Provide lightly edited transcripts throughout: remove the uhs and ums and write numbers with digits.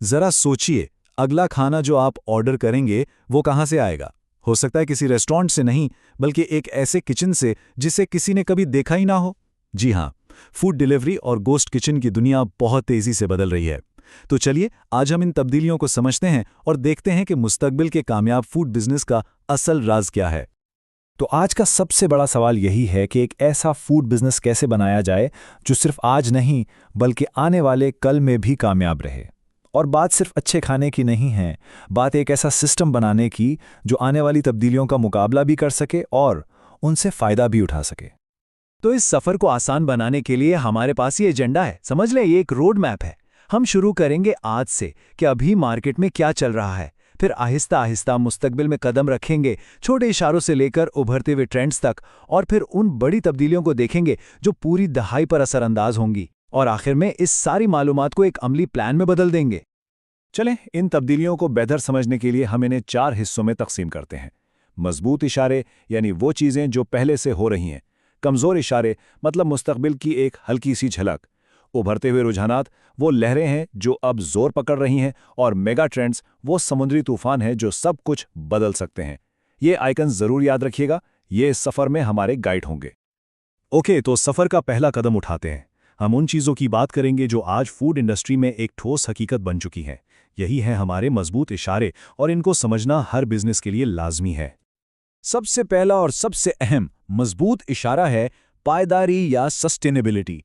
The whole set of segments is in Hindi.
जरा सोचिए, अगला खाना जो आप ऑर्डर करेंगे वो कहाँ से आएगा? हो सकता है किसी रेस्टोरेंट से नहीं, बल्कि एक ऐसे किचन से जिसे किसी ने कभी देखा ही ना हो। जी हाँ, फूड डिलीवरी और गोस्ट किचन की दुनिया बहुत तेजी से बदल रही है। तो चलिए आज हम इन तब्दीलियों को समझते हैं और देखते हैं कि मुस्तकबिल के कामयाब फूड बिजनेस का असल राज क्या है। तो आज का सबसे बड़ा सवाल यही है कि एक ऐसा फूड बिजनेस कैसे बनाया जाए जो सिर्फ आज नहीं बल्कि आने वाले कल में भी कामयाब रहे। और बात सिर्फ अच्छे खाने की नहीं है, बात एक ऐसा सिस्टम बनाने की जो आने वाली तब्दीलियों का मुकाबला भी कर सके और उनसे फ़ायदा भी उठा सके। तो इस सफ़र को आसान बनाने के लिए हमारे पास ये एजेंडा है। समझ लें, ये एक रोड मैप है। हम शुरू करेंगे आज से कि अभी मार्केट में क्या चल रहा है, फिर आहिस्ता आहिस्ता मुस्तकबिल में कदम रखेंगे, छोटे इशारों से लेकर उभरते हुए ट्रेंड्स तक, और फिर उन बड़ी तब्दीलियों को देखेंगे जो पूरी दहाई पर असरअंदाज होंगी, और आखिर में इस सारी मालूमात को एक अमली प्लान में बदल देंगे। चलें, इन तब्दीलियों को बेहतर समझने के लिए हम इन्हें 4 हिस्सों में तकसीम करते हैं। मजबूत इशारे यानी वो चीज़ें जो पहले से हो रही हैं। कमज़ोर इशारे मतलब मुस्तकबिल की एक हल्की सी झलक। उभरते हुए रुझानात वो लहरें हैं जो अब जोर पकड़ रही हैं, और मेगा ट्रेंड्स वो समुद्री तूफान हैं जो सब कुछ बदल सकते हैं। ये आइकन ज़रूर याद रखिएगा, ये इस सफ़र में हमारे गाइड होंगे। ओके, तो सफ़र का पहला कदम उठाते हैं। हम उन चीज़ों की बात करेंगे जो आज फूड इंडस्ट्री में एक ठोस हकीकत बन चुकी हैं। यही है हमारे मजबूत इशारे, और इनको समझना हर बिजनेस के लिए लाजमी है। सबसे पहला और सबसे अहम मजबूत इशारा है पायदारी या सस्टेनेबिलिटी।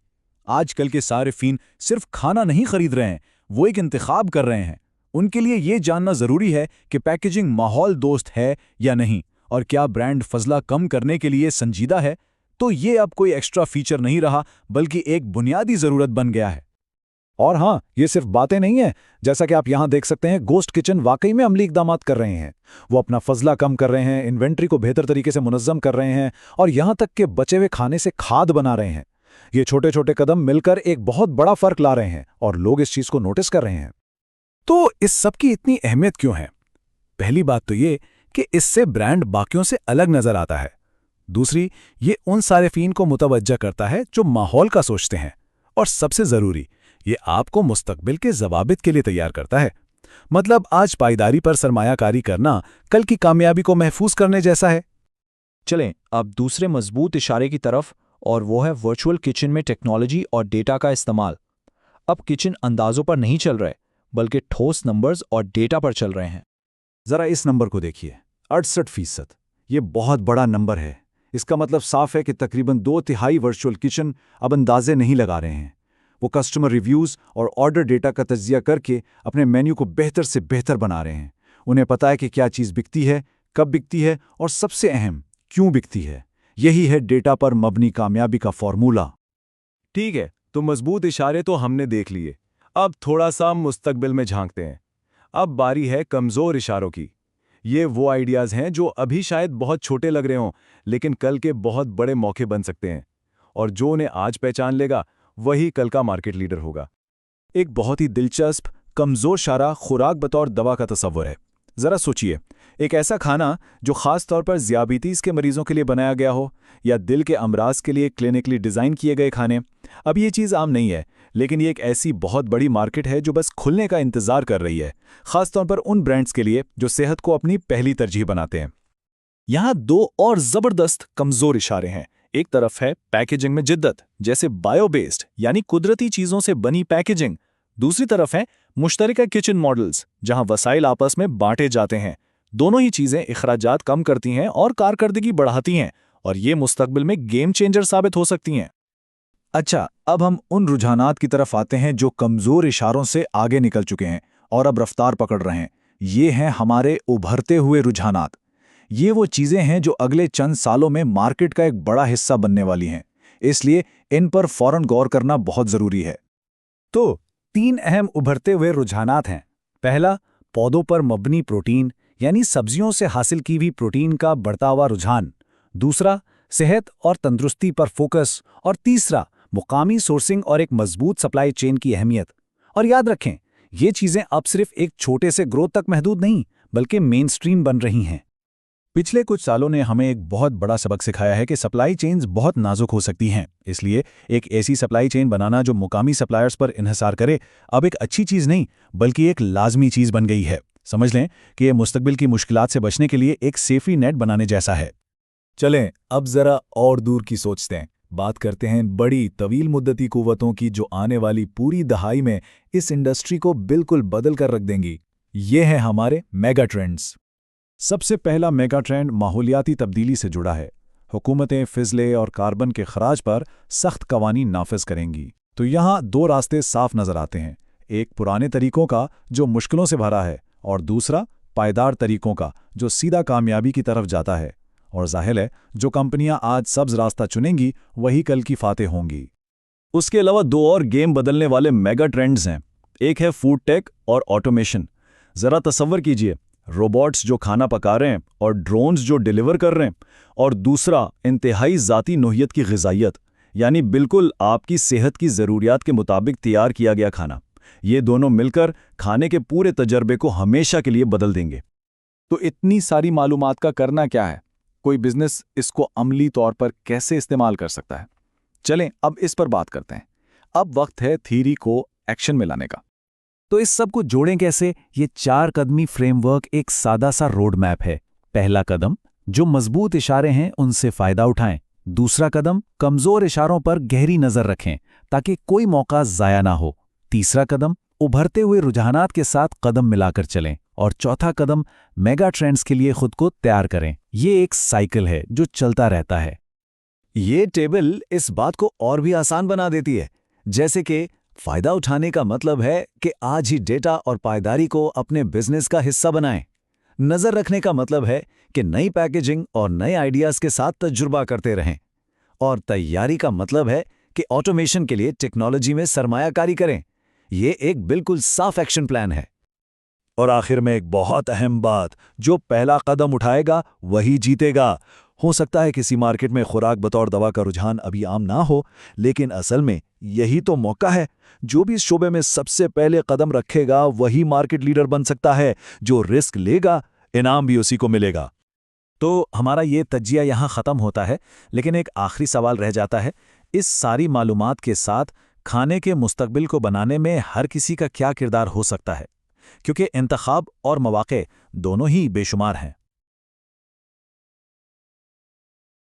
आजकल के सारिफीन सिर्फ खाना नहीं खरीद रहे हैं, वो एक इंतखाब कर रहे हैं। उनके लिए ये जानना ज़रूरी है कि पैकेजिंग माहौल दोस्त है या नहीं, और क्या ब्रांड फजला कम करने के लिए संजीदा है। तो ये अब कोई एक्स्ट्रा फीचर नहीं रहा, बल्कि एक बुनियादी ज़रूरत बन गया है। और हाँ, ये सिर्फ बातें नहीं हैं। जैसा कि आप यहाँ देख सकते हैं, गोस्ट किचन वाकई में अमली इक़दामात कर रहे हैं। वो अपना फजला कम कर रहे हैं, इन्वेंट्री को बेहतर तरीके से मुनज़्ज़म कर रहे हैं, और यहाँ तक कि बचे हुए खाने से खाद बना रहे हैं। ये छोटे छोटे कदम मिलकर एक बहुत बड़ा फ़र्क ला रहे हैं, और लोग इस चीज़ को नोटिस कर रहे हैं। तो इस सब की इतनी अहमियत क्यों है? पहली बात तो ये कि इससे ब्रांड बाकियों से अलग नज़र आता है। दूसरी, ये उन सारिफीन को मुतवज्जा करता है जो माहौल का सोचते हैं। और सबसे ज़रूरी, ये आपको मुस्तकबिल के ज़वाबित के लिए तैयार करता है। मतलब आज पायदारी पर सरमायाकारी करना कल की कामयाबी को महफूज करने जैसा है। चलें अब दूसरे मजबूत इशारे की तरफ, और वो है वर्चुअल किचन में टेक्नोलॉजी और डेटा का इस्तेमाल। अब किचन अंदाज़ों पर नहीं चल रहे, बल्कि ठोस नंबर्स और डेटा पर चल रहे हैं। ज़रा इस नंबर को देखिए, 68%। ये बहुत बड़ा नंबर है। इसका मतलब साफ है कि तकरीबन 2/3 वर्चुअल किचन अब अंदाजे नहीं लगा रहे हैं। वो कस्टमर रिव्यूज़ और ऑर्डर डेटा का तज्जिया करके अपने मेन्यू को बेहतर से बेहतर बना रहे हैं। उन्हें पता है कि क्या चीज़ बिकती है, कब बिकती है, और सबसे अहम, क्यों बिकती है। यही है डेटा पर मबनी कामयाबी का फॉर्मूला। ठीक है, तो मजबूत इशारे तो हमने देख लिए। अब थोड़ा सा मुस्तकबिल में झांकते हैं। अब बारी है कमज़ोर इशारों की। ये वो आइडियाज़ हैं जो अभी शायद बहुत छोटे लग रहे हों, लेकिन कल के बहुत बड़े मौके बन सकते हैं। और जो उन्हें आज पहचान लेगा, वही कल का मार्केट लीडर होगा। एक बहुत ही दिलचस्प कमज़ोर इशारा खुराक बतौर दवा का तस्वर है। ज़रा सोचिए, एक ऐसा खाना जो ख़ास तौर पर ज़ियाबीतीस के मरीजों के लिए बनाया गया हो, या दिल के अमराज के लिए क्लिनिकली डिज़ाइन किए गए खाने। अब ये चीज़ आम नहीं है, लेकिन ये एक ऐसी बहुत बड़ी मार्केट है जो बस खुलने का इंतज़ार कर रही है, ख़ास तौर पर उन ब्रांड्स के लिए जो सेहत को अपनी पहली तरजीह बनाते हैं। यहाँ 2 और ज़बरदस्त कमज़ोर इशारे हैं। एक तरफ है पैकेजिंग में जिद्दत, जैसे बायो बेस्ड यानी कुदरती चीज़ों से बनी पैकेजिंग। दूसरी तरफ है मुश्तरका किचन मॉडल्स, जहां वसाइल आपस में बांटे जाते हैं। दोनों ही चीज़ें इखराजात कम करती हैं और कारकर्दगी बढ़ाती हैं, और ये मुस्तकबिल में गेम चेंजर साबित हो सकती हैं। अच्छा, अब हम उन रुझानात की तरफ आते हैं जो कमज़ोर इशारों से आगे निकल चुके हैं और अब रफ्तार पकड़ रहे हैं। ये हैं हमारे उभरते हुए रुझानात। ये वो चीज़ें हैं जो अगले चंद सालों में मार्केट का एक बड़ा हिस्सा बनने वाली हैं, इसलिए इन पर फौरन गौर करना बहुत ज़रूरी है। तो 3 अहम उभरते हुए रुझानात हैं। पहला, पौधों पर मबनी प्रोटीन यानी सब्जियों से हासिल की हुई प्रोटीन का बढ़ता हुआ रुझान। दूसरा, सेहत और तंदुरुस्ती पर फोकस। और तीसरा, मुकामी सोर्सिंग और एक मजबूत सप्लाई चेन की अहमियत। और याद रखें, ये चीज़ें अब सिर्फ एक छोटे से ग्रोथ तक महदूद नहीं, बल्कि मेन स्ट्रीम बन रही हैं। पिछले कुछ सालों ने हमें एक बहुत बड़ा सबक सिखाया है कि सप्लाई चेन्स बहुत नाजुक हो सकती हैं। इसलिए एक ऐसी सप्लाई चेन बनाना जो मुकामी सप्लायर्स पर इन्हिसार करे, अब एक अच्छी चीज़ नहीं बल्कि एक लाजमी चीज़ बन गई है। समझ लें कि ये मुस्तकबिल की मुश्किलात से बचने के लिए एक सेफ्टी नेट बनाने जैसा है। चलें अब जरा और दूर की सोचते हैं। बात करते हैं बड़ी तवील मुद्दती कुव्वतों की जो आने वाली पूरी दहाई में इस इंडस्ट्री को बिल्कुल बदल कर रख देंगी। ये हैं हमारे मेगा ट्रेंड्स। सबसे पहला मेगा ट्रेंड माहौलियाती तब्दीली से जुड़ा है। हुकूमतें फिजले और कार्बन के खराज पर सख्त कवानीन नाफिज करेंगी। तो यहाँ दो रास्ते साफ नजर आते हैं, एक पुराने तरीकों का जो मुश्किलों से भरा है और दूसरा पायदार तरीकों का जो सीधा कामयाबी की तरफ जाता है। और जाहिर है जो कंपनियां आज सब्ज रास्ता चुनेंगी वही कल की फातेह होंगी। उसके अलावा दो और गेम बदलने वाले मेगा ट्रेंड्स हैं। एक है फूड टेक और ऑटोमेशन। ज़रा तसव्वुर कीजिए, रोबोट्स जो खाना पका रहे हैं और ड्रोन्स जो डिलीवर कर रहे हैं, और दूसरा इंतहाई ज़ाती नोहियत की ग़िज़ाइयत, यानी बिल्कुल आपकी सेहत की ज़रूरियात के मुताबिक तैयार किया गया खाना। ये दोनों मिलकर खाने के पूरे तजर्बे को हमेशा के लिए बदल देंगे। तो इतनी सारी मालूमात का करना क्या है? कोई बिजनेस इसको अमली तौर पर कैसे इस्तेमाल कर सकता है? चलें अब इस पर बात करते हैं। अब वक्त है थ्योरी को एक्शन में लाने का। तो इस सब को जोड़ें कैसे? ये 4 कदमी फ्रेमवर्क एक सादा सा रोड मैप है। पहला कदम, जो मजबूत इशारे हैं उनसे फायदा उठाएं। दूसरा कदम, कमजोर इशारों पर गहरी नजर रखें ताकि कोई मौका जाया ना हो। तीसरा कदम, उभरते हुए रुझानात के साथ कदम मिलाकर चलें। और चौथा कदम, मेगा ट्रेंड्स के लिए खुद को तैयार करें। ये एक साइकिल है जो चलता रहता है। ये टेबल इस बात को और भी आसान बना देती है, जैसे कि फायदा उठाने का मतलब है कि आज ही डेटा और पायदारी को अपने बिजनेस का हिस्सा बनाएं। नजर रखने का मतलब है कि नई पैकेजिंग और नए आइडियाज के साथ तजुर्बा करते रहें। और तैयारी का मतलब है कि ऑटोमेशन के लिए टेक्नोलॉजी में सरमायाकारी करें। ये एक बिल्कुल साफ एक्शन प्लान है। और आखिर में एक बहुत अहम बात, जो पहला कदम उठाएगा वही जीतेगा। हो सकता है किसी मार्केट में खुराक बतौर दवा का रुझान अभी आम ना हो, लेकिन असल में यही तो मौका है। जो भी इस शोबे में सबसे पहले कदम रखेगा वही मार्केट लीडर बन सकता है। जो रिस्क लेगा, इनाम भी उसी को मिलेगा। तो हमारा ये तज्जिया यहाँ ख़त्म होता है, लेकिन एक आखिरी सवाल रह जाता है। इस सारी मालूमात के साथ खाने के मुस्तकबिल को बनाने में हर किसी का क्या किरदार हो सकता है? क्योंकि इंतखाब और मौक़े दोनों ही बेशुमार हैं।